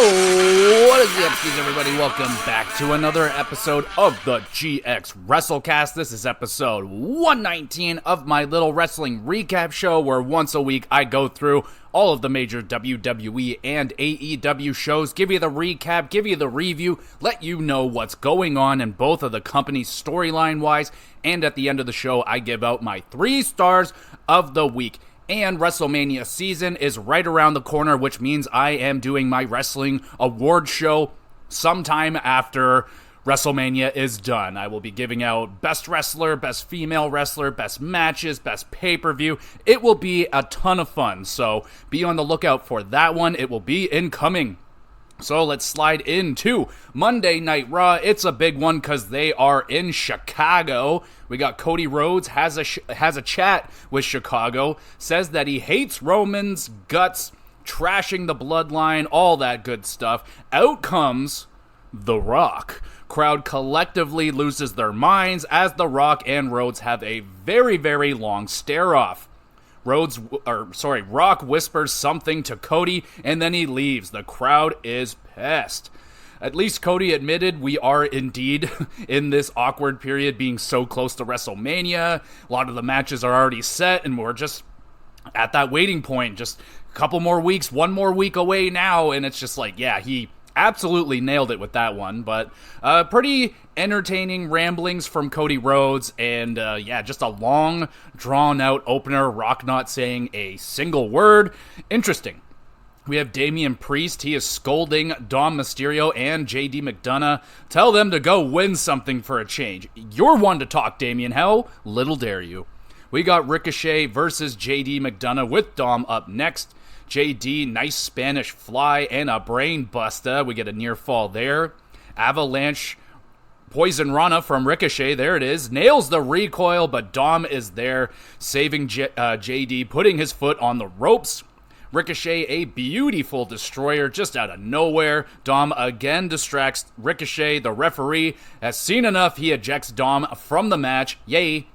Oh, what is the episode, everybody? Welcome back to another episode of the GXWrestleCast. This is episode 119 of my little wrestling recap show, where once a week I go through all of the major WWE and AEW shows, give you the recap, give you the review, let you know what's going on in both of the companies storyline-wise, and at the end of the show, I give out my 3 stars of the week. And WrestleMania season is right around the corner, which means I am doing my wrestling award show sometime after WrestleMania is done. I will be giving out best wrestler, best female wrestler, best matches, best pay-per-view. It will be a ton of fun, so be on the lookout for that one. It will be incoming. So let's slide into Monday Night Raw. It's a big one because they are in Chicago. We got Cody Rhodes has a chat with Chicago, says that he hates Roman's guts, trashing the bloodline, all that good stuff. Out comes The Rock. Crowd collectively loses their minds as The Rock and Rhodes have a very, very long stare-off. Rock whispers something to Cody, and then he leaves. The crowd is pissed. At least Cody admitted we are indeed in this awkward period, being so close to WrestleMania. A lot of the matches are already set, and we're just at that waiting point. Just a couple more weeks, one more week away now, and it's just like, yeah, he absolutely nailed it with that one. But pretty entertaining ramblings from Cody Rhodes, and just a long, drawn-out opener. Rock not saying a single word. Interesting. We have Damian Priest. He is scolding Dom Mysterio and JD McDonough. Tell them to go win something for a change. You're one to talk, Damian. How little dare you. We got Ricochet versus JD McDonough with Dom up next. JD, nice Spanish fly and a brain buster. We get a near fall there. Avalanche Poison Rana from Ricochet, there it is. Nails the recoil, but Dom is there, saving JD, putting his foot on the ropes. Ricochet, a beautiful destroyer just out of nowhere. Dom again distracts Ricochet. The referee has seen enough. He ejects Dom from the match. Yay.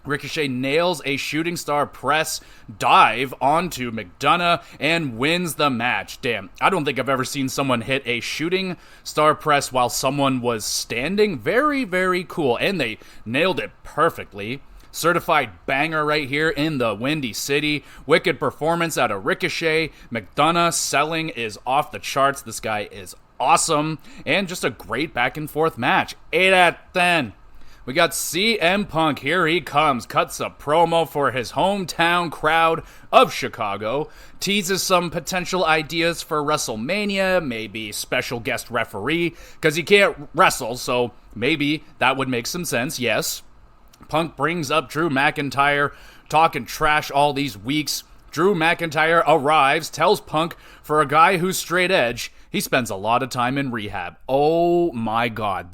Ricochet nails a shooting star press dive onto McDonough and wins the match. Damn, I don't think I've ever seen someone hit a shooting star press while someone was standing. Very, very cool, and they nailed it perfectly. Certified banger right here in the Windy City. Wicked performance out of Ricochet. McDonough selling is off the charts. This guy is awesome, and just a great back and forth match. 8 out of 10. We got CM Punk, here he comes, cuts a promo for his hometown crowd of Chicago, teases some potential ideas for WrestleMania, maybe special guest referee, because he can't wrestle, so maybe that would make some sense, yes. Punk brings up Drew McIntyre, talking trash all these weeks. Drew McIntyre arrives, tells Punk, for a guy who's straight edge, he spends a lot of time in rehab. Oh my god,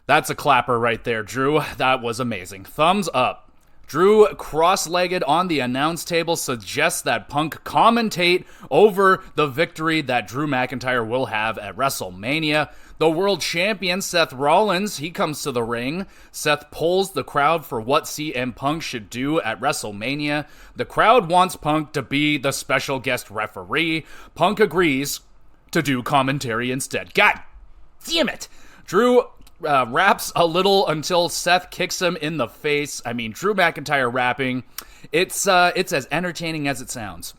that's a clapper right there, Drew. That was amazing. Thumbs up. Drew, cross-legged on the announce table, suggests that Punk commentate over the victory that Drew McIntyre will have at WrestleMania. The world champion, Seth Rollins, he comes to the ring. Seth polls the crowd for what CM Punk should do at WrestleMania. The crowd wants Punk to be the special guest referee. Punk agrees to do commentary instead. God damn it! Drew raps a little until Seth kicks him in the face. I mean, Drew McIntyre rapping, it's as entertaining as it sounds.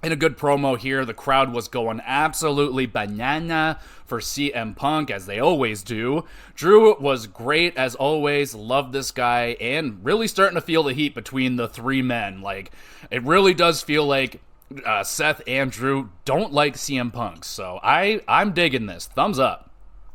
In a good promo here, the crowd was going absolutely banana for CM Punk, as they always do. Drew was great, as always. Loved this guy, and really starting to feel the heat between the 3 men. Like, it really does feel like Seth and Drew don't like CM Punk, so I'm digging this. Thumbs up.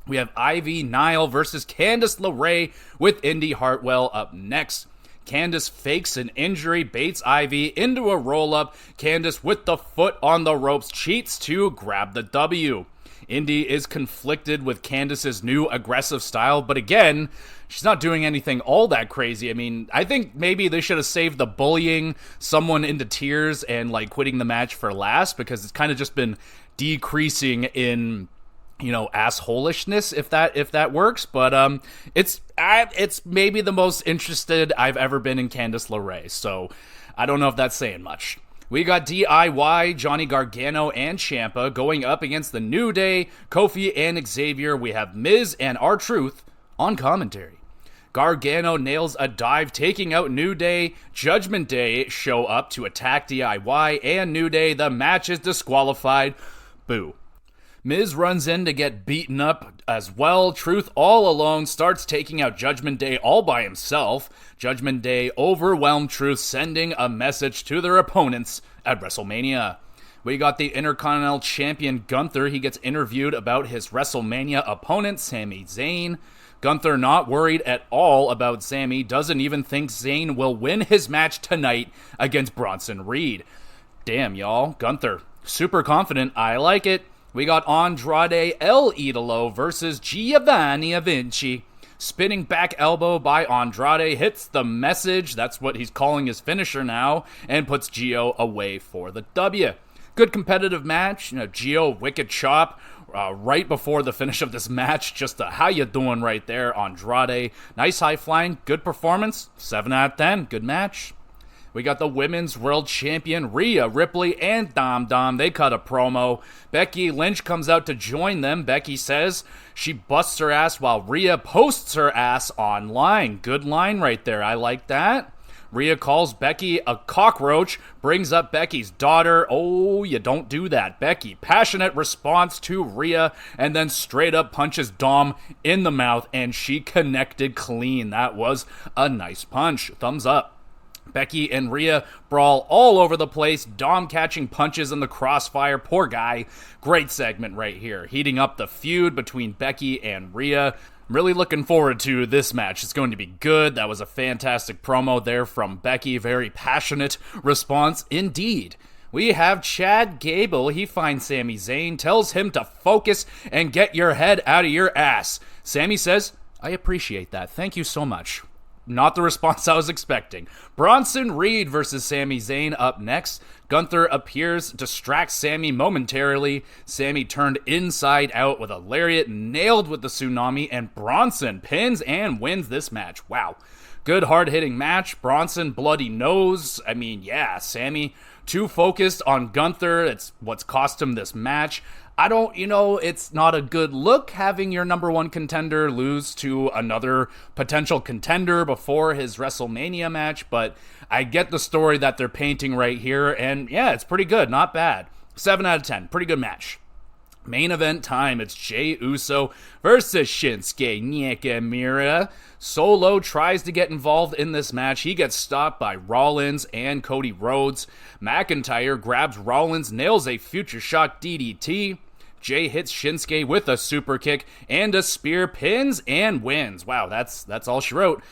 We have Ivy Nile versus Candice LeRae with Indy Hartwell up next. Candice fakes an injury, baits Ivy into a roll-up. Candice, with the foot on the ropes, cheats to grab the W. Indy is conflicted with Candice's new aggressive style, but again, she's not doing anything all that crazy. I mean, I think maybe they should have saved the bullying someone into tears and like quitting the match for last, because it's kind of just been decreasing in, you know, assholishness, if that works. But it's maybe the most interested I've ever been in Candice LeRae, so I don't know if that's saying much. We got DIY, Johnny Gargano, and Ciampa going up against the New Day, Kofi and Xavier. We have Miz and R-Truth on commentary. Gargano nails a dive, taking out New Day. Judgment Day show up to attack DIY and New Day. The match is disqualified. Boo. Miz runs in to get beaten up as well. Truth all alone starts taking out Judgment Day all by himself. Judgment Day overwhelmed Truth, sending a message to their opponents at WrestleMania. We got the Intercontinental Champion Gunther. He gets interviewed about his WrestleMania opponent, Sami Zayn. Gunther not worried at all about Sami, doesn't even think Zayn will win his match tonight against Bronson Reed. Damn, y'all. Gunther, super confident. I like it. We got Andrade El Idolo versus Giovanni Vinci. Spinning back elbow by Andrade hits the message, that's what he's calling his finisher now, and puts Gio away for the W. Good competitive match. Gio, wicked chop right before the finish of this match. Just how you doing right there, Andrade. Nice high flying, good performance. 7 out of 10, good match. We got the Women's World Champion, Rhea Ripley, and Dom Dom. They cut a promo. Becky Lynch comes out to join them. Becky says she busts her ass while Rhea posts her ass online. Good line right there. I like that. Rhea calls Becky a cockroach, brings up Becky's daughter. Oh, you don't do that. Becky, passionate response to Rhea, and then straight up punches Dom in the mouth, and she connected clean. That was a nice punch. Thumbs up. Becky and Rhea brawl all over the place. Dom catching punches in the crossfire. Poor guy. Great segment right here. Heating up the feud between Becky and Rhea. Really looking forward to this match. It's going to be good. That was a fantastic promo there from Becky. Very passionate response indeed. We have Chad Gable. He finds Sami Zayn, tells him to focus and get your head out of your ass. Sami says, I appreciate that. Thank you so much. Not the response I was expecting. Bronson Reed versus Sami Zayn up next. Gunther appears, distracts Sami momentarily. Sami turned inside out with a lariat, nailed with the tsunami, and Bronson pins and wins this match. Wow. Good hard-hitting match. Bronson bloody nose. I mean, yeah, Sami too focused on Gunther. It's what's cost him this match. It's not a good look having your number one contender lose to another potential contender before his WrestleMania match, but I get the story that they're painting right here, and yeah, it's pretty good, not bad. 7 out of 10, pretty good match. Main event time, it's Jey Uso versus Shinsuke Nakamura. Solo tries to get involved in this match. He gets stopped by Rollins and Cody Rhodes. McIntyre grabs Rollins, nails a future shock DDT. Jey hits Shinsuke with a super kick and a spear, pins and wins. Wow, that's all she wrote.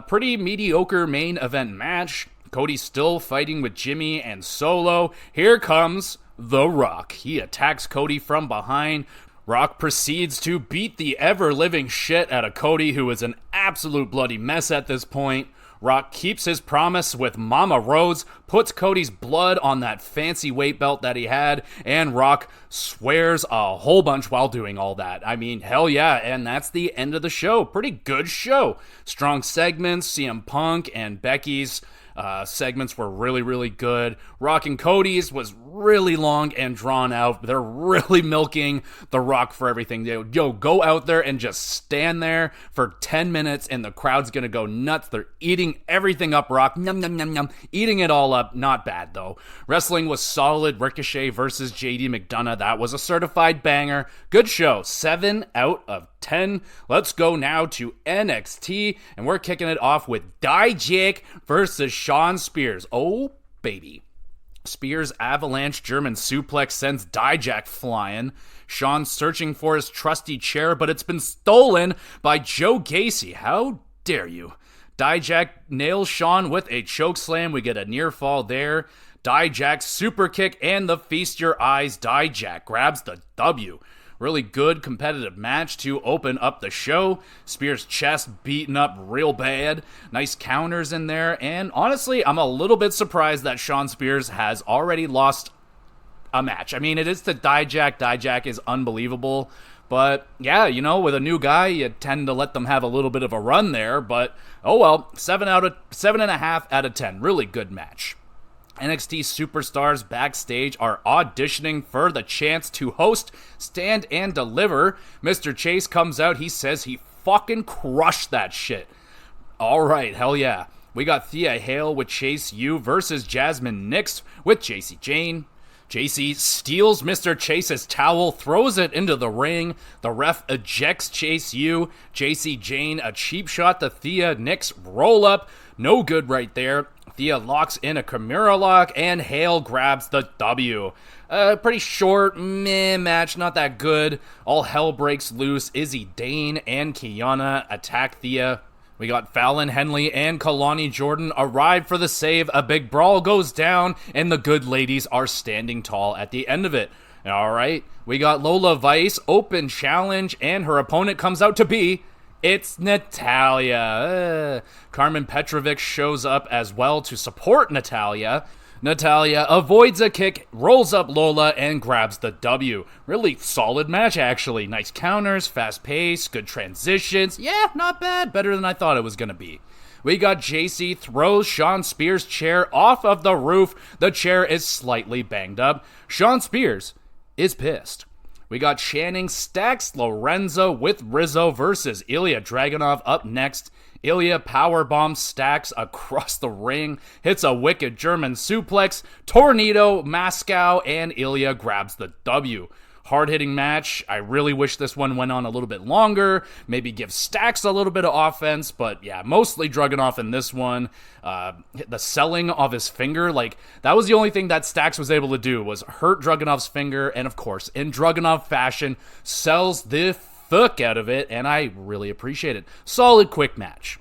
Pretty mediocre main event match. Cody's still fighting with Jimmy and Solo. Here comes The Rock. He attacks Cody from behind. Rock proceeds to beat the ever-living shit out of Cody, who is an absolute bloody mess at this point. Rock keeps his promise with Mama Rose, puts Cody's blood on that fancy weight belt that he had, and Rock swears a whole bunch while doing all that. I mean, hell yeah, and that's the end of the show. Pretty good show. Strong segments, CM Punk and Becky's segments were really, really good. Rock and Cody's was really long and drawn out. They're really milking The Rock for everything. Yo, go out there and just stand there for 10 minutes and the crowd's gonna go nuts. They're eating everything up, Rock. Yum, yum, yum, yum. Eating it all up. Not bad, though. Wrestling was solid. Ricochet versus JD McDonough. That was a certified banger. Good show. 7 out of 10. Let's go now to NXT, and we're kicking it off with Dijak versus Shawn Spears. Oh, baby. Spears' avalanche German suplex sends Dijak flying. Shawn searching for his trusty chair, but it's been stolen by Joe Gacy. How dare you? Dijak nails Shawn with a chokeslam. We get a near fall there. Dijak super kick and the feast your eyes. Dijak grabs the W. Really good competitive match to open up the show. Spears' chest beaten up real bad. Nice counters in there. And honestly, I'm a little bit surprised that Shawn Spears has already lost a match. I mean, it is to Dijak. Dijak is unbelievable. But yeah, with a new guy, you tend to let them have a little bit of a run there. But oh well, 7.5 out of 10. Really good match. NXT superstars backstage are auditioning for the chance to host Stand and Deliver. Mr. Chase comes out. He says he fucking crushed that shit. All right, hell yeah. We got Thea Hale with Chase U versus Jasmine Nix with JC Jane. JC steals Mr. Chase's towel, throws it into the ring. The ref ejects Chase U. JC Jane, a cheap shot to Thea. Nix roll up. No good right there. Thea locks in a Kimura lock, and Hale grabs the W. Pretty short, meh match, not that good. All hell breaks loose. Izzy Dane and Kiana attack Thea. We got Fallon Henley and Kalani Jordan arrive for the save. A big brawl goes down, and the good ladies are standing tall at the end of it. All right, we got Lola Vice, open challenge, and her opponent comes out to be... It's Natalya. Carmen Petrovic shows up as well to support Natalya. Natalya avoids a kick, rolls up Lola, and grabs the W. Really solid match, actually. Nice counters, fast pace, good transitions. Yeah, not bad. Better than I thought it was going to be. We got JC throws Sean Spears' chair off of the roof. The chair is slightly banged up. Sean Spears is pissed. We got Channing stacks Lorenzo with Rizzo versus Ilya Dragunov up next. Ilya powerbomb stacks across the ring, hits a wicked German suplex, tornado, Moscow, and Ilya grabs the W. Hard-hitting match. I really wish this one went on a little bit longer, maybe give Stacks a little bit of offense, but yeah, mostly Dragunov in this one. The selling of his finger, like, that was the only thing that Stacks was able to do, was hurt Dragunov's finger, and of course, in Dragunov fashion, sells the fuck out of it, and I really appreciate it. Solid quick match.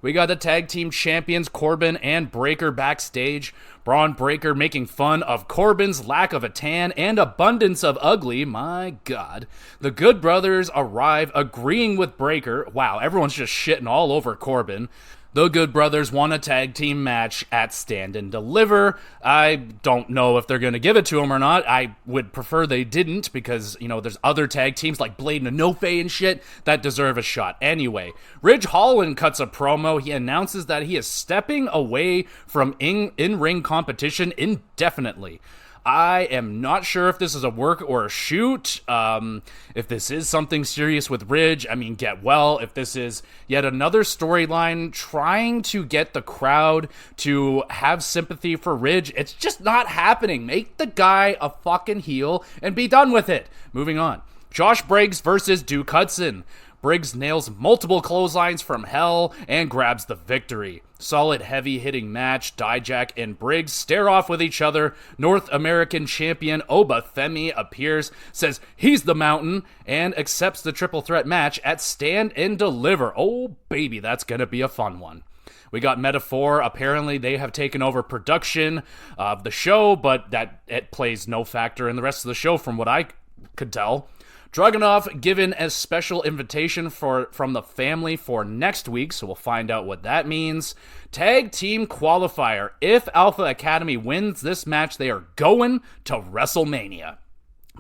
We got the tag team champions Corbin and Breakker backstage. Braun Breaker making fun of Corbin's lack of a tan and abundance of ugly. My God. The Good Brothers arrive agreeing with Breaker. Wow, everyone's just shitting all over Corbin. The Good Brothers won a tag team match at Stand and Deliver. I don't know if they're going to give it to him or not. I would prefer they didn't because, you know, there's other tag teams like Blade and Inoue and shit that deserve a shot. Anyway, Ridge Holland cuts a promo. He announces that he is stepping away from in-ring competition indefinitely. I am not sure if this is a work or a shoot. If this is something serious with Ridge, I mean, get well. If this is yet another storyline trying to get the crowd to have sympathy for Ridge, it's just not happening. Make the guy a fucking heel and be done with it. Moving on. Josh Briggs versus Duke Hudson. Briggs nails multiple clotheslines from hell and grabs the victory. Solid heavy-hitting match. Dijak and Briggs stare off with each other. North American champion Oba Femi appears, says he's the mountain, and accepts the triple threat match at Stand and Deliver. Oh, baby, that's going to be a fun one. We got Metaphor. Apparently, they have taken over production of the show, but that it plays no factor in the rest of the show from what I could tell. Dragunov given a special invitation from the family for next week, so we'll find out what that means. Tag team qualifier. If Alpha Academy wins this match, they are going to WrestleMania.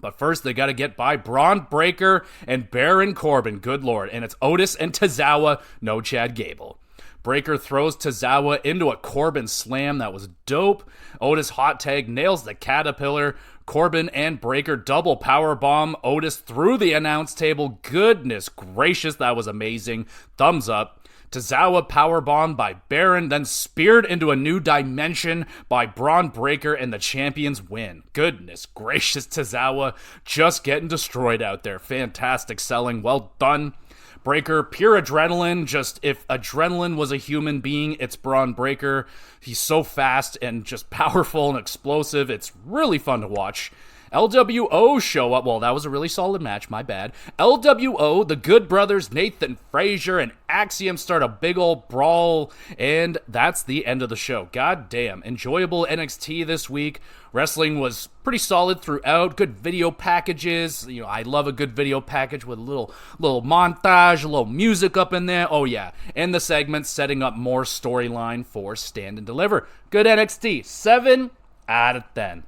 But first, they got to get by Braun Breaker and Baron Corbin. Good Lord. And it's Otis and Tozawa, no Chad Gable. Breaker throws Tozawa into a Corbin slam. That was dope. Otis hot tag nails the Caterpillar. Corbin and Breaker double powerbomb Otis through the announce table. Goodness gracious, that was amazing. Thumbs up. Tozawa powerbomb by Baron, then speared into a new dimension by Braun Breaker, and the champions win. Goodness gracious, Tozawa just getting destroyed out there. Fantastic selling, well done. Breaker, pure adrenaline. Just if adrenaline was a human being, it's Braun Breaker. He's so fast and just powerful and explosive. It's really fun to watch. LWO show up. Well, that was a really solid match. My bad. LWO, the Good Brothers, Nathan Frazier, and Axiom start a big old brawl, and that's the end of the show. God damn. Enjoyable NXT this week. Wrestling was pretty solid throughout. Good video packages. You know, I love a good video package with a little montage, a little music up in there. Oh, yeah. And the segments setting up more storyline for Stand and Deliver. Good NXT. 7 out of 10.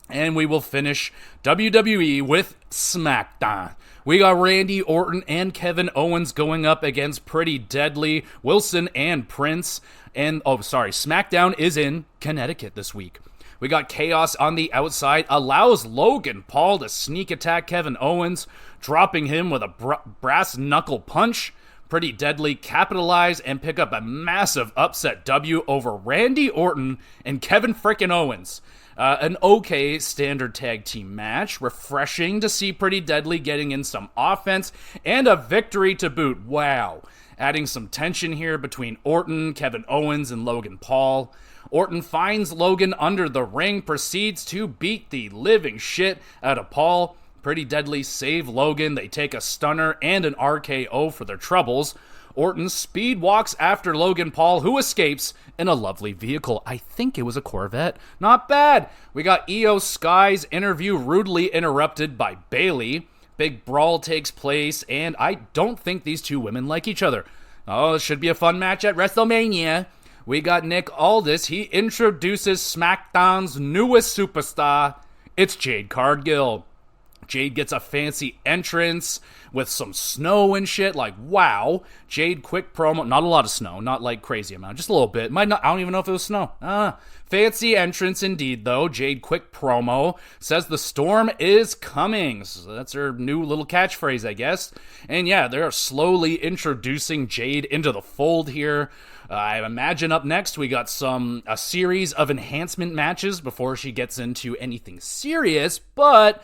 And we will finish WWE with SmackDown. We got Randy Orton and Kevin Owens going up against Pretty Deadly, Wilson and Prince. And, SmackDown is in Connecticut this week. We got Chaos on the outside, allows Logan Paul to sneak attack Kevin Owens, dropping him with a brass knuckle punch. Pretty Deadly capitalize and pick up a massive upset W over Randy Orton and Kevin frickin' Owens. An okay standard tag team match. Refreshing to see Pretty Deadly getting in some offense and a victory to boot. Wow. Adding some tension here between Orton, Kevin Owens, and Logan Paul. Orton finds Logan under the ring, proceeds to beat the living shit out of Paul. Pretty Deadly save Logan. They take a stunner and an RKO for their troubles. Orton speed walks after Logan Paul, who escapes in a lovely vehicle. I think it was a Corvette. Not bad. We got Io Sky's interview rudely interrupted by Bayley. Big brawl takes place, and I don't think these two women like each other. Oh, it should be a fun match at WrestleMania. We got Nick Aldis. He introduces SmackDown's newest superstar. It's Jade Cargill. Jade gets a fancy entrance with some snow and shit. Like, wow. Jade quick promo. Not a lot of snow. Not like crazy amount. Just a little bit. I don't even know if it was snow. Fancy entrance indeed, though. Jade quick promo. Says the storm is coming. So that's her new little catchphrase, I guess. And yeah, they're slowly introducing Jade into the fold here. I imagine up next we got a series of enhancement matches before she gets into anything serious, but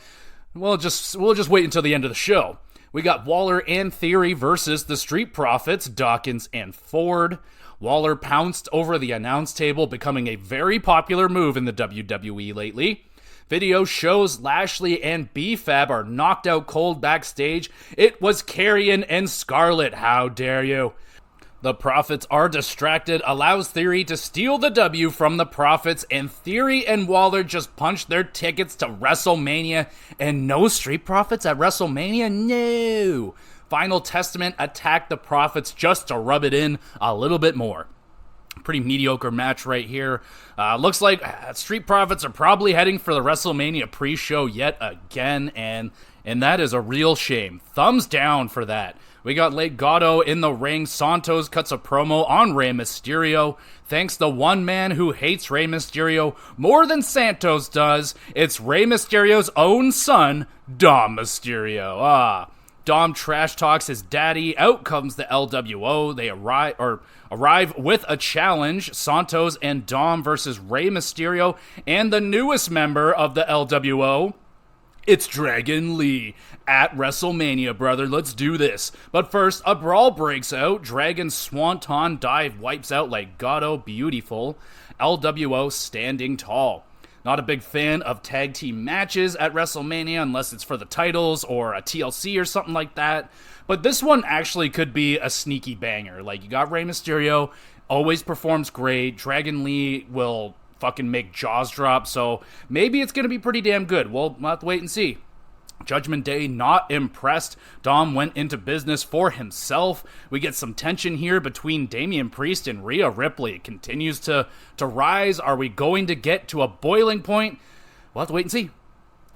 we'll just wait until the end of the show. We got Waller and Theory versus the Street Profits, Dawkins and Ford. Waller pounced over the announce table, becoming a very popular move in the WWE lately. Video shows Lashley and B-Fab are knocked out cold backstage. It was Karrion and Scarlett, how dare you? The Profits are distracted, allows Theory to steal the W from the Profits, and Theory and Waller just punched their tickets to WrestleMania, and no Street Profits at WrestleMania? No! Final Testament attacked the Profits just to rub it in a little bit more. Pretty mediocre match right here. Looks like Street Profits are probably heading for the WrestleMania pre-show yet again, and that is a real shame. Thumbs down for that. We got Legado in the ring. Santos cuts a promo on Rey Mysterio. Thanks to one man who hates Rey Mysterio more than Santos does. It's Rey Mysterio's own son, Dom Mysterio. Dom trash talks his daddy. Out comes the LWO. They arrive with a challenge. Santos and Dom versus Rey Mysterio and the newest member of the LWO. It's Dragon Lee at WrestleMania, brother. Let's do this. But first, a brawl breaks out. Dragon's Swanton dive wipes out Legado. Beautiful. LWO standing tall. Not a big fan of tag team matches at WrestleMania unless it's for the titles or a TLC or something like that. But this one actually could be a sneaky banger. Like, you got Rey Mysterio, always performs great. Dragon Lee will fucking make jaws drop, so maybe it's gonna be pretty damn good. We'll have to wait and see. Judgment Day not impressed. Dom went into business for himself. We get some tension here between Damian Priest and Rhea Ripley. It continues to rise. Are we going to get to a boiling point? We'll have to wait and see.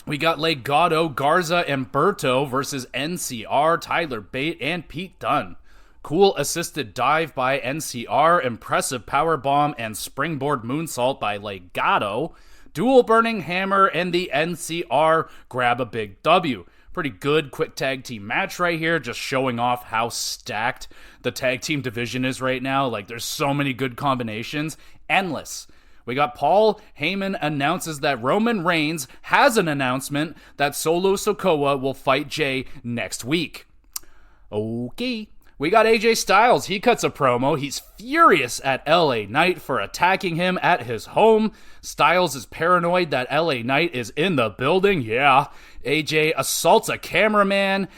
We got Legado, Garza, and Berto versus NCR, Tyler Bate, and Pete Dunne. Cool assisted dive by NCR, impressive powerbomb and springboard moonsault by Legado. Dual burning hammer and the NCR grab a big W. Pretty good quick tag team match right here, just showing off how stacked the tag team division is right now. Like, there's so many good combinations. Endless. We got Paul Heyman announces that Roman Reigns has an announcement that Solo Sikoa will fight Jay next week. Okay. We got AJ Styles. He cuts a promo. He's furious at LA Knight for attacking him at his home. Styles is paranoid that LA Knight is in the building. Yeah. AJ assaults a cameraman.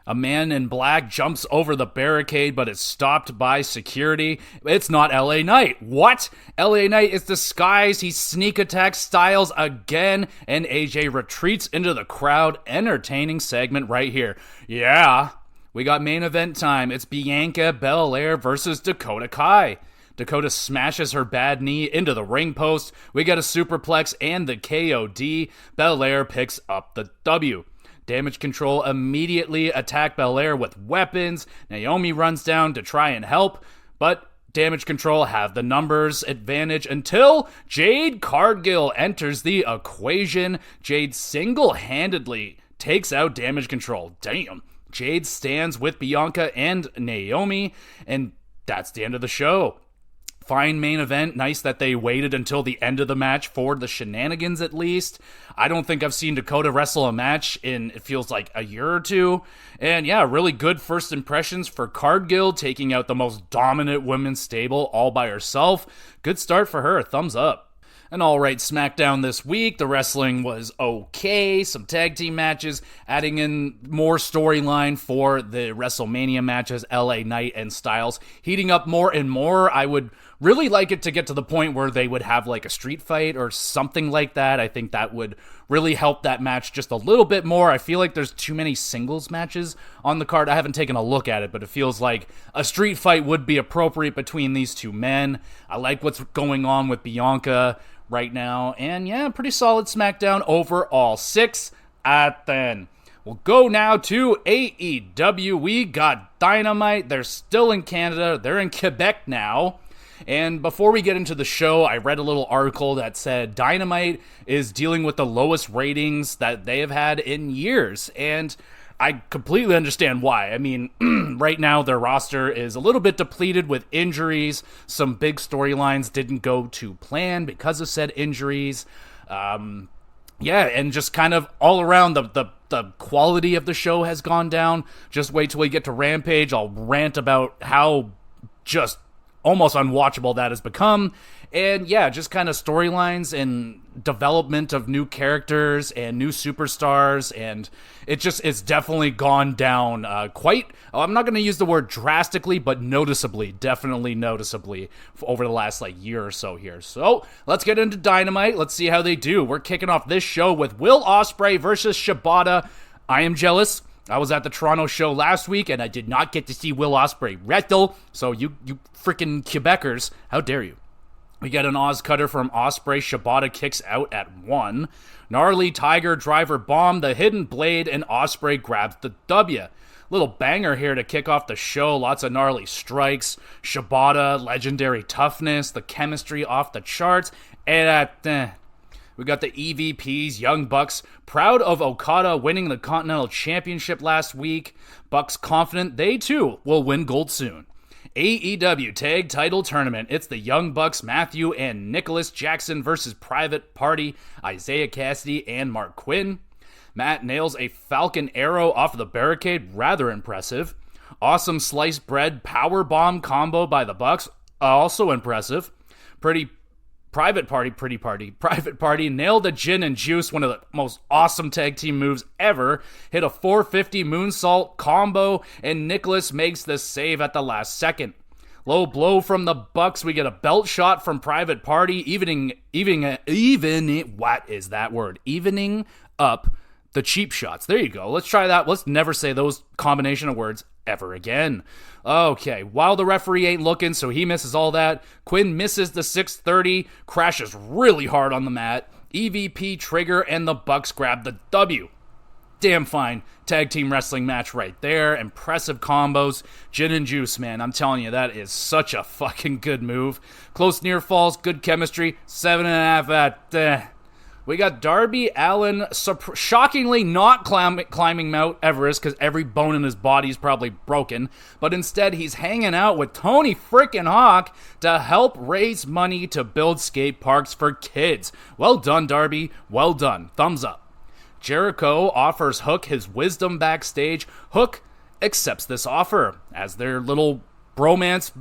A man in black jumps over the barricade but is stopped by security. It's not LA Knight. What? LA Knight is disguised. He sneak attacks Styles again, and AJ retreats into the crowd. Entertaining segment right here. Yeah. We got main event time. It's Bianca Belair versus Dakota Kai. Dakota smashes her bad knee into the ring post. We get a superplex and the KOD. Belair picks up the W. Damage Control immediately attack Belair with weapons. Naomi runs down to try and help, but Damage Control have the numbers advantage until Jade Cargill enters the equation. Jade single-handedly takes out Damage Control. Damn. Jade stands with Bianca and Naomi, and that's the end of the show. Fine main event. Nice that they waited until the end of the match for the shenanigans, at least. I don't think I've seen Dakota wrestle a match in, it feels like, a year or two. And yeah, really good first impressions for Cargill, taking out the most dominant women's stable all by herself. Good start for her. Thumbs up. An alright SmackDown this week. The wrestling was okay. Some tag team matches, adding in more storyline for the WrestleMania matches, LA Knight and Styles, heating up more and more. I would really like it to get to the point where they would have like a street fight or something like that. I think that would really help that match just a little bit more. I feel like there's too many singles matches on the card. I haven't taken a look at it, but it feels like a street fight would be appropriate between these two men. I like what's going on with Bianca right now, and yeah, pretty solid SmackDown overall. 6 out of 10. We'll go now to AEW. We got Dynamite. They're still in Canada. They're in Quebec now. And before we get into the show, I read a little article that said Dynamite is dealing with the lowest ratings that they have had in years. And I completely understand why. I mean, right now their roster is a little bit depleted with injuries. Some big storylines didn't go to plan because of said injuries. Yeah, and just kind of all around the quality of the show has gone down. Just wait till we get to Rampage. I'll rant about how just almost unwatchable that has become. And yeah, just kind of storylines and development of new characters and new superstars, and it's definitely gone down quite, I'm not going to use the word drastically, but noticeably, definitely noticeably over the last year or so here. So let's get into Dynamite. Let's see how they do. We're kicking off this show with Will Ospreay versus Shibata. I am jealous. I was at the Toronto show last week, and I did not get to see Will Ospreay wrestle, so you freaking Quebecers, how dare you? We get an Oz cutter from Ospreay. Shibata kicks out at 1. Gnarly Tiger Driver bomb, the hidden blade, and Ospreay grabs the W. Little banger here to kick off the show. Lots of gnarly strikes. Shibata, legendary toughness, the chemistry off the charts. And we got the EVPs, Young Bucks, proud of Okada winning the Continental Championship last week. Bucks confident they too will win gold soon. AEW Tag Title Tournament. It's the Young Bucks, Matthew and Nicholas Jackson versus Private Party, Isaiah Cassidy and Mark Quinn. Matt nails a Falcon Arrow off the barricade, rather impressive. Awesome sliced bread power bomb combo by the Bucks, also impressive. Private Party nailed the gin and juice, one of the most awesome tag team moves ever. Hit a 450 moonsault combo, and Nicholas makes the save at the last second. Low blow from the Bucks. We get a belt shot from Private Party, evening up the cheap shots. There you go. Let's try that. Let's never say those combination of words ever again. Okay, while the referee ain't looking, so he misses all that. Quinn misses the 630, crashes really hard on the mat. EVP trigger, and the Bucks grab the W. Damn fine tag team wrestling match right there. Impressive combos. Gin and juice, man. I'm telling you, that is such a fucking good move. Close near falls, good chemistry. 7.5 at... We got Darby Allin shockingly not climbing Mount Everest because every bone in his body is probably broken, but instead he's hanging out with Tony frickin' Hawk to help raise money to build skate parks for kids. Well done, Darby. Well done. Thumbs up. Jericho offers Hook his wisdom backstage. Hook accepts this offer as their little bromance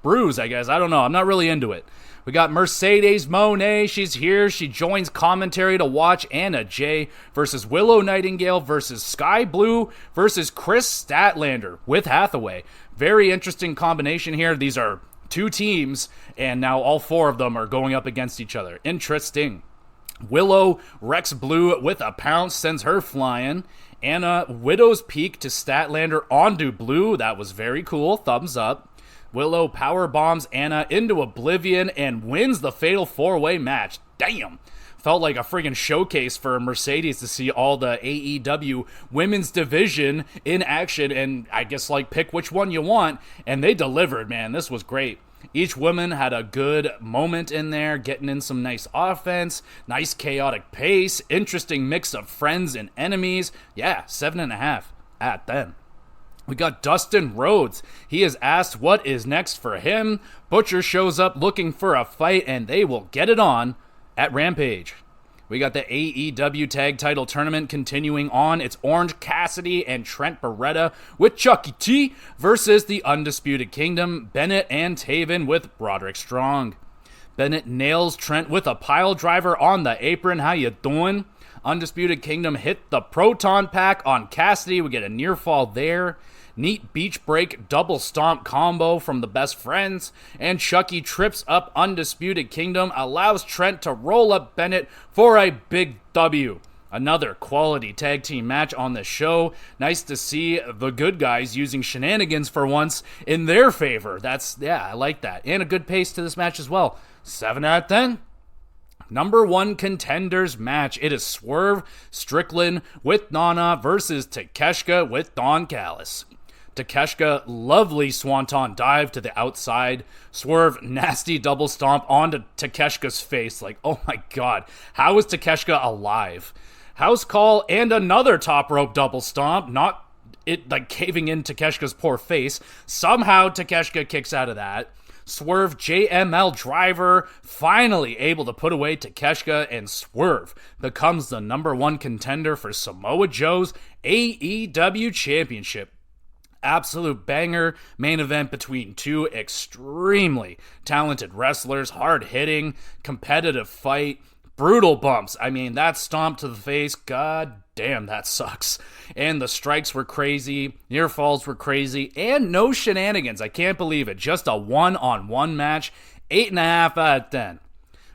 brews, I guess. I don't know. I'm not really into it. We got Mercedes Moné. She's here. She joins commentary to watch Anna Jay versus Willow Nightingale versus Sky Blue versus Chris Statlander with Hathaway. Very interesting combination here. These are two teams, and now all four of them are going up against each other. Interesting. Willow wrecks Blue with a pounce, sends her flying. Anna Widow's Peak to Statlander onto Blue. That was very cool. Thumbs up. Willow power bombs Anna into oblivion and wins the fatal 4-way match. Damn. Felt like a friggin' showcase for Mercedes to see all the AEW women's division in action, and I guess like pick which one you want, and they delivered, man. This was great. Each woman had a good moment in there, getting in some nice offense, nice chaotic pace, interesting mix of friends and enemies. Yeah, 7.5 at 10. We got Dustin Rhodes. He is asked what is next for him. Butcher shows up looking for a fight, and they will get it on at Rampage. We got the AEW Tag Title Tournament continuing on. It's Orange Cassidy and Trent Beretta with Chucky T versus the Undisputed Kingdom, Bennett and Taven with Broderick Strong. Bennett nails Trent with a pile driver on the apron. How you doing? Undisputed Kingdom hit the Proton Pack on Cassidy. We get a near fall there. Neat beach break double stomp combo from the Best Friends, and Chucky trips up Undisputed Kingdom, allows Trent to roll up Bennett for a big W. Another quality tag team match on the show. Nice to see the good guys using shenanigans for once in their favor. I like that. And a good pace to this match as well. 7 out of 10. Number 1 contenders match. It is Swerve Strickland with Nana versus Takeshita with Don Callis. Takeshita, lovely swanton dive to the outside. Swerve, nasty double stomp onto Takeshita's face. Like, oh my god, how is Takeshita alive? House call and another top rope double stomp. Not it like caving in Takeshita's poor face. Somehow Takeshita kicks out of that. Swerve JML driver, finally able to put away Takeshita, and Swerve becomes the number 1 contender for Samoa Joe's AEW Championship. Absolute banger main event between two extremely talented wrestlers, hard-hitting, competitive fight, brutal bumps. I mean, that stomp to the face, god damn, that sucks. And the strikes were crazy, near falls were crazy, and no shenanigans. I can't believe it. Just a one-on-one match, 8.5 out of 10.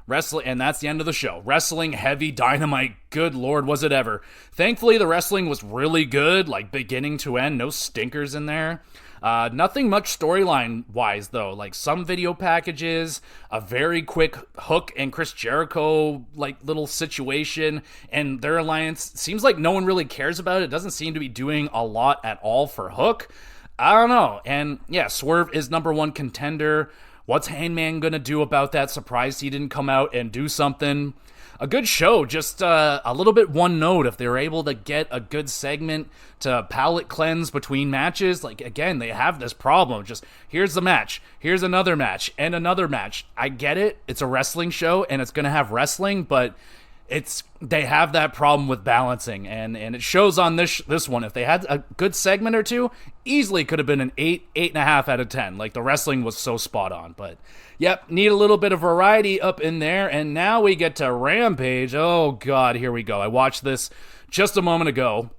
Wrestling, and that's the end of the show. Wrestling heavy dynamite. Good lord, was it ever. Thankfully, the wrestling was really good, like beginning to end. No stinkers in there. Nothing much storyline-wise, though. Like some video packages, a very quick Hook and Chris Jericho like little situation, and their alliance. Seems like no one really cares about it. It doesn't seem to be doing a lot at all for Hook. I don't know. And yeah, Swerve is number 1 contender. What's Hangman going to do about that? Surprised he didn't come out and do something. A good show, just a little bit one note. If they were able to get a good segment to palate cleanse between matches, like again, they have this problem. Just here's the match, here's another match, and another match. I get it. It's a wrestling show and it's going to have wrestling, but they have that problem with balancing, and it shows on this one. If they had a good segment or two, easily could have been an 8.5 out of 10. Like the wrestling was so spot on. But yep, need a little bit of variety up in there. And now we get to Rampage. Oh god, here we go. I watched this just a moment ago.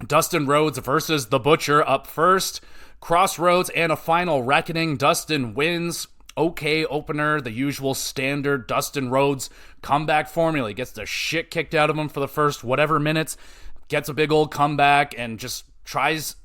Dustin Rhodes versus The Butcher up first. Crossroads and a final reckoning. Dustin wins. Okay opener, the usual standard Dustin Rhodes comeback formula. He gets the shit kicked out of him for the first whatever minutes, gets a big old comeback, and just tries,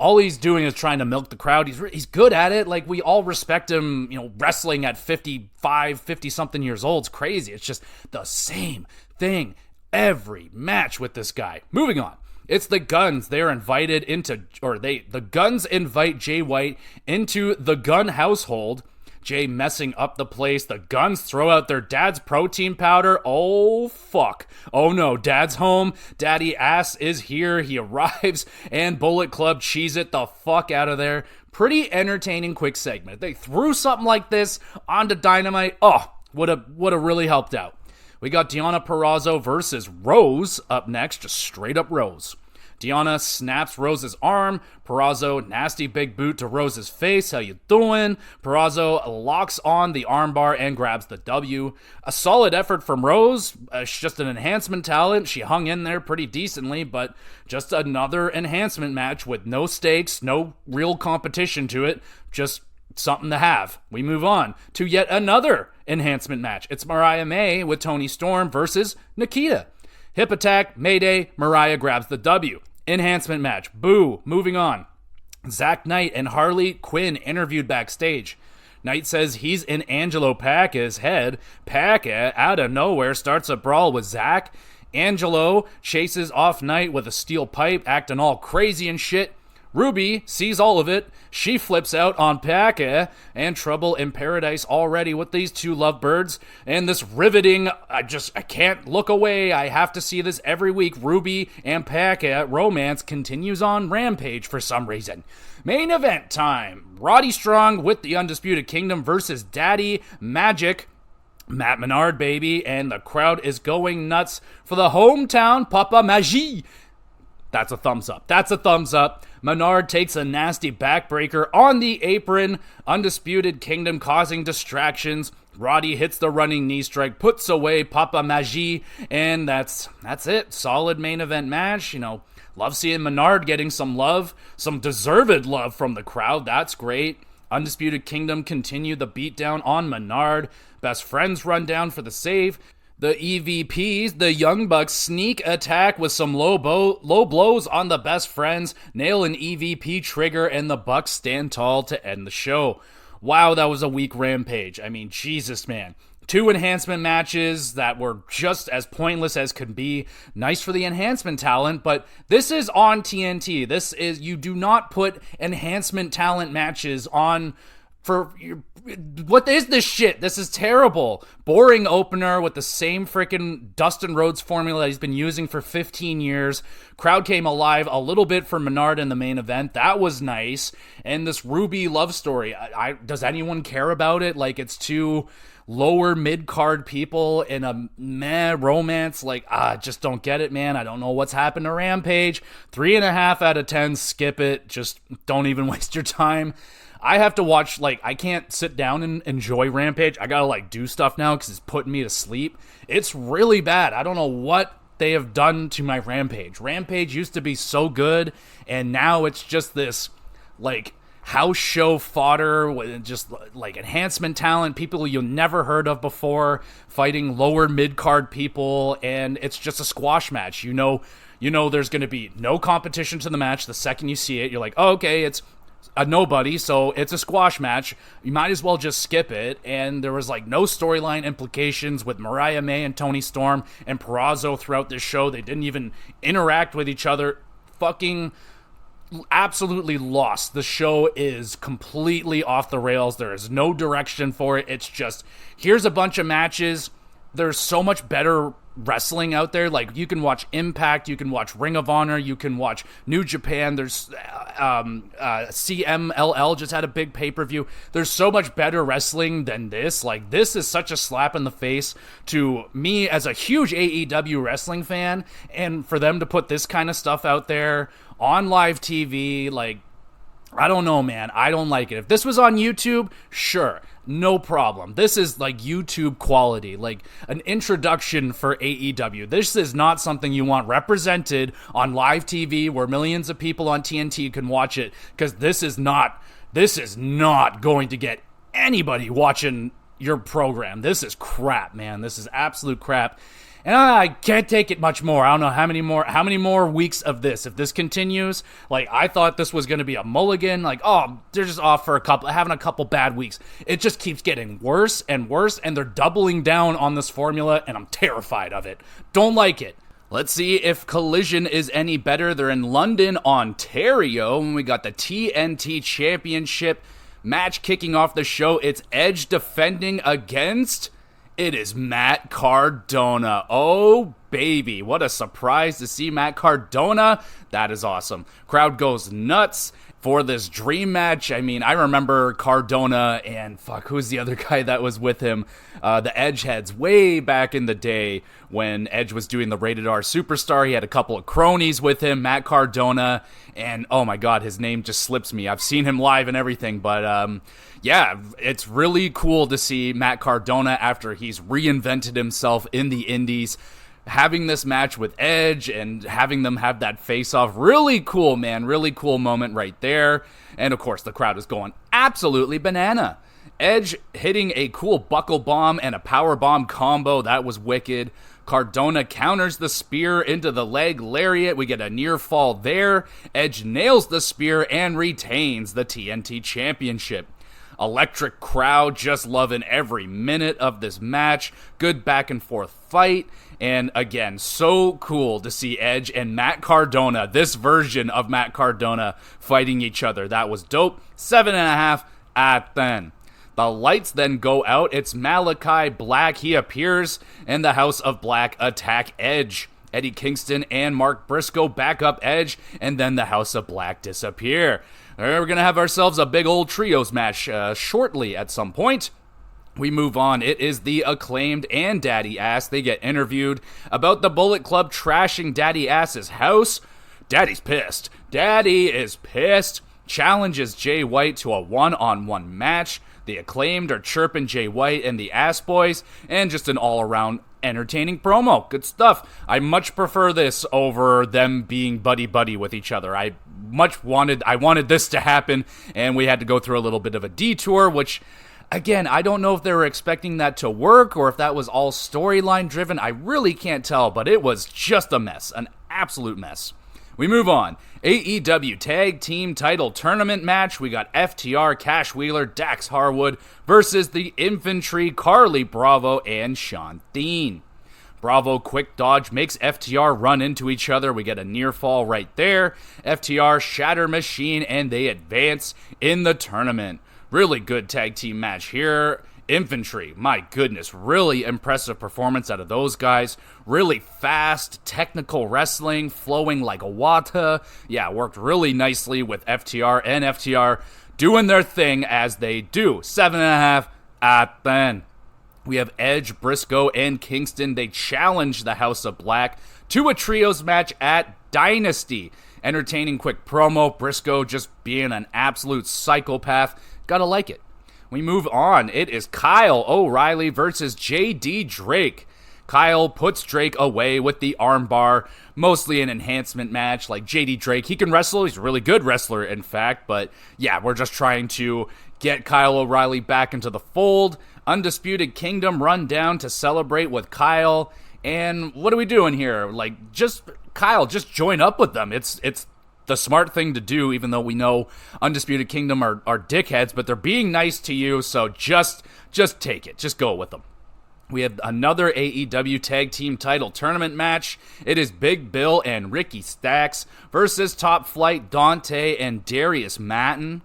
all he's doing is trying to milk the crowd. He's good at it. Like, we all respect him, wrestling at 55, 50-something years old. It's crazy. It's just the same thing every match with this guy. Moving on. It's the Guns. They're invited into, the Guns invite Jay White into the Gun household. Jay messing up the place. The Guns throw out their dad's protein powder. Oh, fuck. Oh, no. Dad's home. Daddy Ass is here. He arrives, and Bullet Club cheese it the fuck out of there. Pretty entertaining quick segment. They threw something like this onto Dynamite. Oh, would have really helped out. We got Deonna Purrazzo versus Rose up next, just straight up Rose. Deonna snaps Rose's arm. Purrazzo, nasty big boot to Rose's face. How you doing? Purrazzo locks on the armbar and grabs the W. A solid effort from Rose. She's just an enhancement talent. She hung in there pretty decently, but just another enhancement match with no stakes, no real competition to it. Just something to have. We move on to yet another enhancement match. It's Mariah May with Toni Storm versus Nikita. Hip attack, Mayday, Mariah grabs the W. Enhancement match. Boo. Moving on. Zack Knight and Harley Quinn interviewed backstage. Knight says he's in Angelo Paca's head. Paca, out of nowhere, starts a brawl with Zack. Angelo chases off Knight with a steel pipe, acting all crazy and shit. Ruby sees all of it. She flips out on Paca, and trouble in paradise already with these two lovebirds. And this riveting, I can't look away. I have to see this every week. Ruby and Paca romance continues on Rampage for some reason. Main event time. Roddy Strong with the Undisputed Kingdom versus Daddy Magic. Matt Menard, baby, and the crowd is going nuts for the hometown Papa Magie. That's a thumbs up. That's a thumbs up. Menard takes a nasty backbreaker on the apron. Undisputed Kingdom causing distractions. Roddy hits the running knee strike, puts away Papa Magie, and that's it. Solid main event match. Love seeing Menard getting some love, some deserved love from the crowd. That's great. Undisputed Kingdom continue the beatdown on Menard. Best friends run down for the save. The EVPs, the Young Bucks, sneak attack with some low blows on the Best Friends, nail an EVP trigger, and the Bucks stand tall to end the show. Wow, that was a weak Rampage. I mean, Jesus, man. 2 enhancement matches that were just as pointless as could be. Nice for the enhancement talent, but this is on TNT. You do not put enhancement talent matches on for what is this shit? This is terrible. Boring opener with the same freaking Dustin Rhodes formula that he's been using for 15 years. Crowd came alive a little bit for Menard in the main event. That was nice. And this Ruby love story, does anyone care about it? Like, it's two lower mid-card people in a meh romance. Just don't get it, man. I don't know what's happened to Rampage. 3.5 out of 10. Skip it. Just don't even waste your time. I have to watch, I can't sit down and enjoy Rampage. I gotta, do stuff now because it's putting me to sleep. It's really bad. I don't know what they have done to my Rampage. Rampage used to be so good, and now it's just this, house show fodder with just, enhancement talent, people you never heard of before, fighting lower mid-card people, and it's just a squash match. You know there's going to be no competition to the match. The second you see it, you're like, oh, okay, it's a nobody, so it's a squash match. You might as well just skip it. And there was no storyline implications with Mariah May and Toni Storm and Purrazzo throughout this show. They didn't even interact with each other. Fucking absolutely lost. The show is completely off the rails. There is no direction for it. It's just, here's a bunch of matches. There's so much better wrestling out there. You can watch Impact, you can watch Ring of Honor, you can watch New Japan. There's CMLL just had a big pay-per-view. There's so much better wrestling than this. This is such a slap in the face to me as a huge AEW wrestling fan, and for them to put this kind of stuff out there on live TV, I don't know, man. I don't like it. If this was on YouTube, sure, no problem. This is YouTube quality, an introduction for AEW. This is not something you want represented on live TV where millions of people on TNT can watch it, because this is not going to get anybody watching your program. This is crap, man. This is absolute crap. And I can't take it much more. I don't know how many more weeks of this. If this continues, I thought this was going to be a mulligan. They're just off for having a couple bad weeks. It just keeps getting worse and worse, and they're doubling down on this formula, and I'm terrified of it. Don't like it. Let's see if Collision is any better. They're in London, Ontario, and we got the TNT Championship match kicking off the show. It's Edge defending against... It is Matt Cardona. Oh, baby. What a surprise to see Matt Cardona. That is awesome. Crowd goes nuts for this dream match. I mean, I remember Cardona and who's the other guy that was with him? The Edgeheads way back in the day when Edge was doing the Rated R Superstar. He had a couple of cronies with him, Matt Cardona, and oh my God, his name just slips me. I've seen him live and everything, but yeah, it's really cool to see Matt Cardona after he's reinvented himself in the indies, having this match with Edge and having them have that face-off. Really cool, man. Really cool moment right there. And of course, the crowd is going absolutely banana. Edge hitting a cool buckle bomb and a power bomb combo. That was wicked. Cardona counters the spear into the leg lariat. We get a near fall there. Edge nails the spear and retains the TNT Championship. Electric crowd just loving every minute of this match. Good back and forth fight. And again, so cool to see Edge and Matt Cardona, this version of Matt Cardona, fighting each other. That was dope. 7.5 at 10. The lights then go out. It's Malachi Black. He appears, and the House of Black attack Edge. Eddie Kingston and Mark Briscoe back up Edge, and then the House of Black disappear. We're going to have ourselves a big old trios match shortly at some point. We move on. It is the Acclaimed and Daddy Ass. They get interviewed about the Bullet Club trashing Daddy Ass's house. Daddy's pissed. Daddy is pissed. Challenges Jay White to a one-on-one match. The Acclaimed are chirping Jay White and the Ass Boys, and just an all-around entertaining promo. Good stuff. I much prefer this over them being buddy-buddy with each other. I wanted this to happen, and we had to go through a little bit of a detour, which, again, I don't know if they were expecting that to work or if that was all storyline driven. I really can't tell, but it was just a mess, an absolute mess. We move on. AEW Tag Team Title Tournament match. We got FTR, Cash Wheeler, Dax Harwood versus the Infantry, Carly Bravo, and Sean Dean. Bravo quick dodge makes FTR run into each other. We get a near fall right there. FTR shatter machine, and they advance in the tournament. Really good tag team match here. Infantry, my goodness, really impressive performance out of those guys. Really fast, technical wrestling, flowing like water. Yeah, worked really nicely with FTR, and FTR doing their thing as they do. 7.5 at 10. We have Edge, Briscoe, and Kingston. They challenge the House of Black to a trios match at Dynasty. Entertaining quick promo. Briscoe just being an absolute psychopath. Gotta like it. We move on. It is Kyle O'Reilly versus J.D. Drake. Kyle puts Drake away with the armbar. Mostly an enhancement match. Like J.D. Drake, he can wrestle. He's a really good wrestler, in fact. But yeah, we're just trying to get Kyle O'Reilly back into the fold. Undisputed Kingdom run down to celebrate with Kyle. And what are we doing here? Like, just Kyle, just join up with them. It's the smart thing to do, even though we know Undisputed Kingdom are dickheads, but they're being nice to you, so just take it. Just go with them. We have another AEW Tag Team Title Tournament match. It is Big Bill and Ricky Starks versus Top Flight Dante and Darius Matten.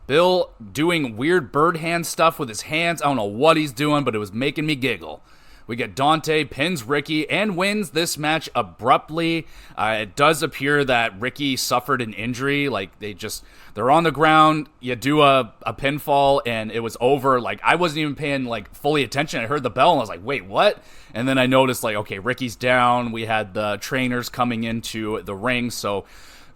Bill doing weird bird hand stuff with his hands. I don't know what he's doing, but it was making me giggle. We get Dante pins Ricky and wins this match abruptly. It does appear that Ricky suffered an injury. Like, they're on the ground. You do a pinfall and it was over. Like, I wasn't even paying fully attention. I heard the bell and I was like, wait, what? And then I noticed okay, Ricky's down. We had the trainers coming into the ring. So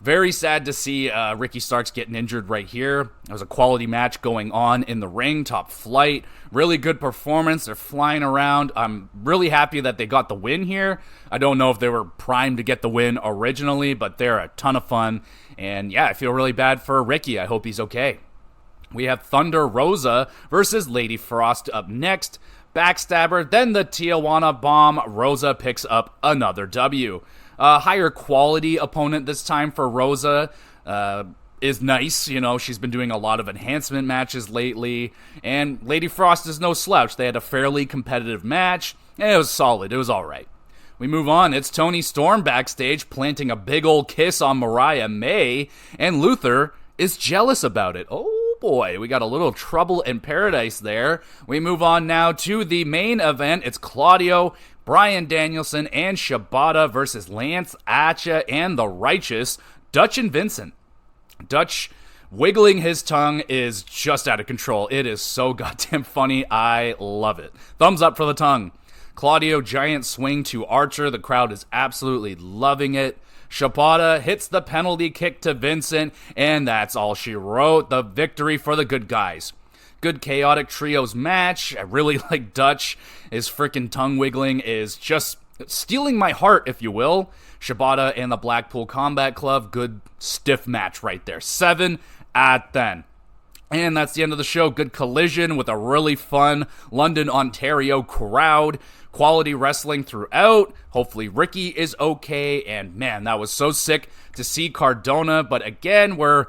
very sad to see Ricky Starks getting injured right here. It was a quality match going on in the ring. Top Flight, really good performance. They're flying around. I'm really happy that they got the win here. I don't know if they were primed to get the win originally, but they're a ton of fun. And yeah, I feel really bad for Ricky. I hope he's okay. We have Thunder Rosa versus Lady Frost up next. Backstabber, then the Tijuana Bomb. Rosa picks up another W. Higher quality opponent this time for Rosa is nice. You know, she's been doing a lot of enhancement matches lately. And Lady Frost is no slouch. They had a fairly competitive match. And it was solid. It was all right. We move on. It's Toni Storm backstage planting a big old kiss on Mariah May. And Luther is jealous about it. Oh boy, we got a little trouble in paradise there. We move on now to the main event. It's Claudio, Bryan Danielson, and Shibata versus Lance Archer and the Righteous, Dutch and Vincent. Dutch wiggling his tongue is just out of control. It is so goddamn funny. I love it. Thumbs up for the tongue. Claudio, giant swing to Archer. The crowd is absolutely loving it. Shibata hits the penalty kick to Vincent, and that's all she wrote. The victory for the good guys. Good chaotic trios match. I really like Dutch. His freaking tongue wiggling is just stealing my heart, if you will. Shibata and the Blackpool Combat Club. Good stiff match right there. 7 at 10. And that's the end of the show. Good Collision with a really fun London, Ontario crowd. Quality wrestling throughout. Hopefully Ricky is okay. And man, that was so sick to see Cardona. But again, we're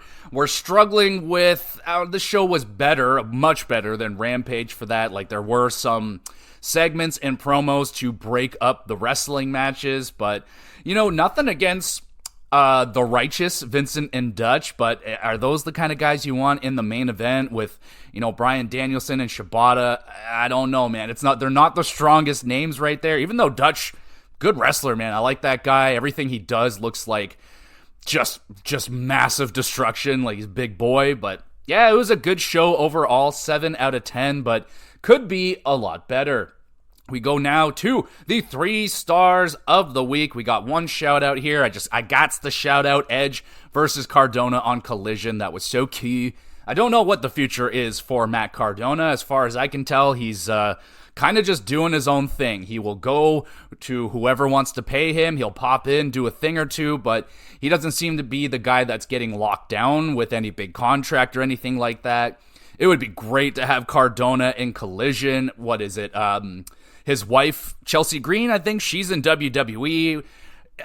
struggling with... the show was better, much better than Rampage for that. Like, there were some segments and promos to break up the wrestling matches. But, nothing against... the Righteous, Vincent and Dutch, but are those the kind of guys you want in the main event with, Bryan Danielson and Shibata? I don't know, man. They're not the strongest names right there, even though Dutch, good wrestler, man. I like that guy. Everything he does looks like just massive destruction, like he's a big boy, but yeah, it was a good show overall, 7 out of 10, but could be a lot better. We go now to the 3 stars of the week. We got one shout out here. I got the shout out. Edge versus Cardona on Collision. That was so key. I don't know what the future is for Matt Cardona. As far as I can tell, he's kind of just doing his own thing. He will go to whoever wants to pay him. He'll pop in, do a thing or two, but he doesn't seem to be the guy that's getting locked down with any big contract or anything like that. It would be great to have Cardona in Collision. What is it? His wife, Chelsea Green, I think she's in WWE.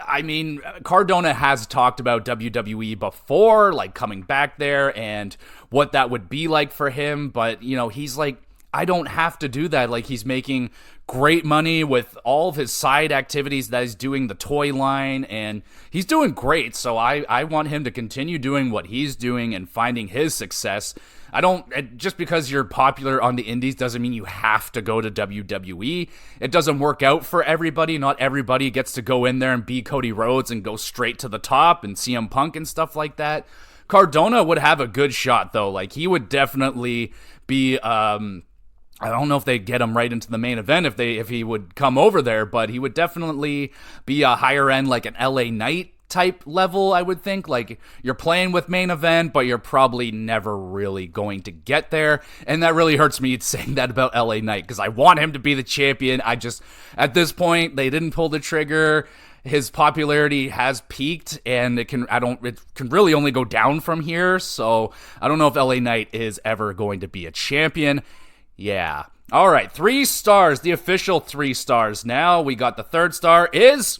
I mean, Cardona has talked about WWE before, like coming back there and what that would be like for him. But, he's like, I don't have to do that. Like, he's making great money with all of his side activities that he's doing, the toy line, and he's doing great. So I want him to continue doing what he's doing and finding his success. Just because you're popular on the indies doesn't mean you have to go to WWE. It doesn't work out for everybody. Not everybody gets to go in there and be Cody Rhodes and go straight to the top and CM Punk and stuff like that. Cardona would have a good shot, though. Like, he would definitely be, I don't know if they'd get him right into the main event if he would come over there, but he would definitely be a higher end, like an LA Knight type level, I would think. Like, you're playing with main event, but you're probably never really going to get there. And that really hurts me saying that about LA Knight, because I want him to be the champion. At this point, they didn't pull the trigger. His popularity has peaked, and it can really only go down from here. So I don't know if LA Knight is ever going to be a champion. Yeah. All right, 3 stars, the official 3 stars. Now we got the 3rd star is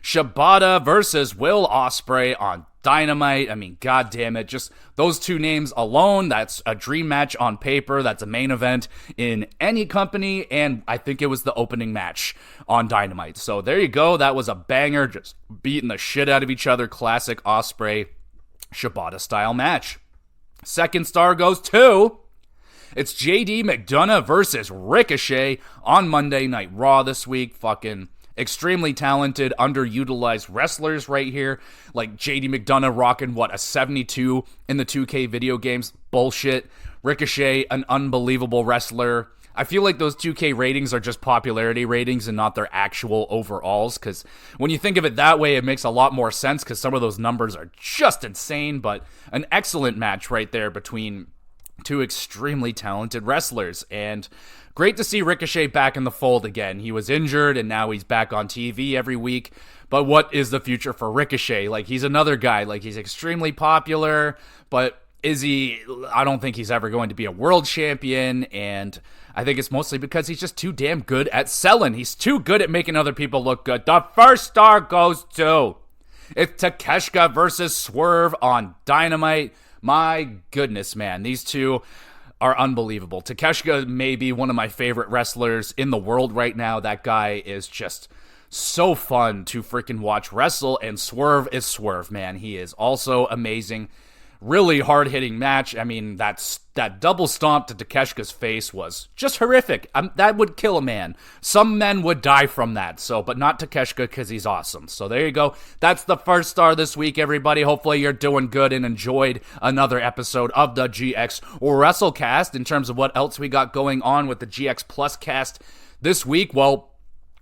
Shibata versus Will Ospreay on Dynamite. I mean, god damn it, just those 2 names alone, that's a dream match on paper. That's a main event in any company, and I think it was the opening match on Dynamite. So there you go, that was a banger, just beating the shit out of each other. Classic Ospreay Shibata style match. 2nd star goes to... it's JD McDonough versus Ricochet on Monday Night Raw this week. Fucking extremely talented, underutilized wrestlers right here. Like, JD McDonough rocking, a 72 in the 2K video games? Bullshit. Ricochet, an unbelievable wrestler. I feel like those 2K ratings are just popularity ratings and not their actual overalls, because when you think of it that way, it makes a lot more sense, because some of those numbers are just insane. But an excellent match right there between 2 extremely talented wrestlers, and great to see Ricochet back in the fold again. He was injured, and now he's back on TV every week. But what is the future for Ricochet? Like, he's another guy. Like, he's extremely popular, but is he... I don't think he's ever going to be a world champion, and I think it's mostly because he's just too damn good at selling. He's too good at making other people look good. The 1st star goes to... it's Takeshita versus Swerve on Dynamite. My goodness, man. These 2 are unbelievable. Takeshita may be one of my favorite wrestlers in the world right now. That guy is just so fun to freaking watch wrestle, and Swerve is Swerve, man. He is also amazing. Really hard-hitting match. I mean, that double stomp to Takeshita's face was just horrific. That would kill a man. Some men would die from that, but not Takeshita, because he's awesome. So there you go. That's the 1st star this week, everybody. Hopefully you're doing good and enjoyed another episode of the GX WrestleCast. In terms of what else we got going on with the GX Plus cast this week, well,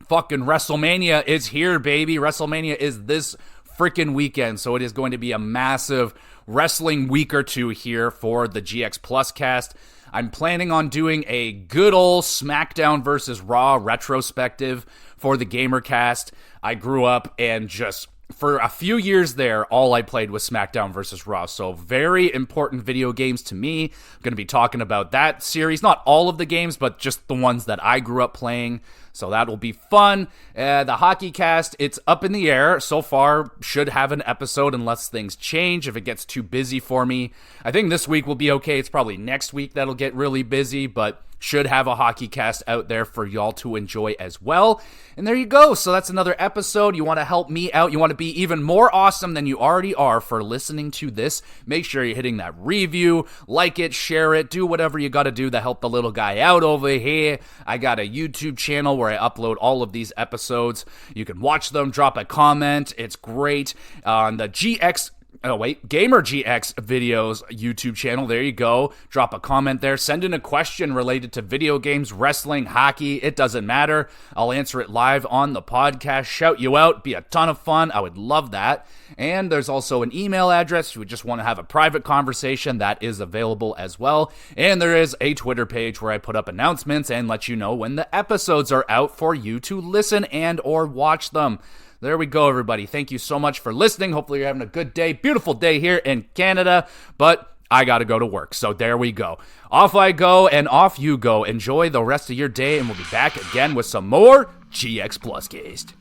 fucking WrestleMania is here, baby. WrestleMania is this freaking weekend, so it is going to be a massive wrestling week or 2 here for the GX Plus cast. I'm planning on doing a good old SmackDown versus Raw retrospective for the GamerCast. I grew up and just for a few years there, all I played was SmackDown versus Raw. So very important video games to me. I'm going to be talking about that series. Not all of the games, but just the ones that I grew up playing. So that will be fun. The Hockey Cast, it's up in the air. So far, should have an episode unless things change, if it gets too busy for me. I think this week will be okay. It's probably next week that'll get really busy, but should have a Hockey Cast out there for y'all to enjoy as well. And there you go. So that's another episode. You want to help me out. You want to be even more awesome than you already are for listening to this. Make sure you're hitting that review, like it, share it, do whatever you got to do to help the little guy out over here. I got a YouTube channel where I upload all of these episodes. You can watch them, drop a comment. It's great. On the Gamer GX videos YouTube channel. There you go. Drop a comment there. Send in a question related to video games, wrestling, hockey. It doesn't matter. I'll answer it live on the podcast. Shout you out. Be a ton of fun. I would love that. And there's also an email address if you just want to have a private conversation. That is available as well. And there is a Twitter page where I put up announcements and let you know when the episodes are out for you to listen and or watch them. There we go, everybody. Thank you so much for listening. Hopefully you're having a good day. Beautiful day here in Canada, but I got to go to work. So there we go. Off I go and off you go. Enjoy the rest of your day, and we'll be back again with some more GX Plus Cast.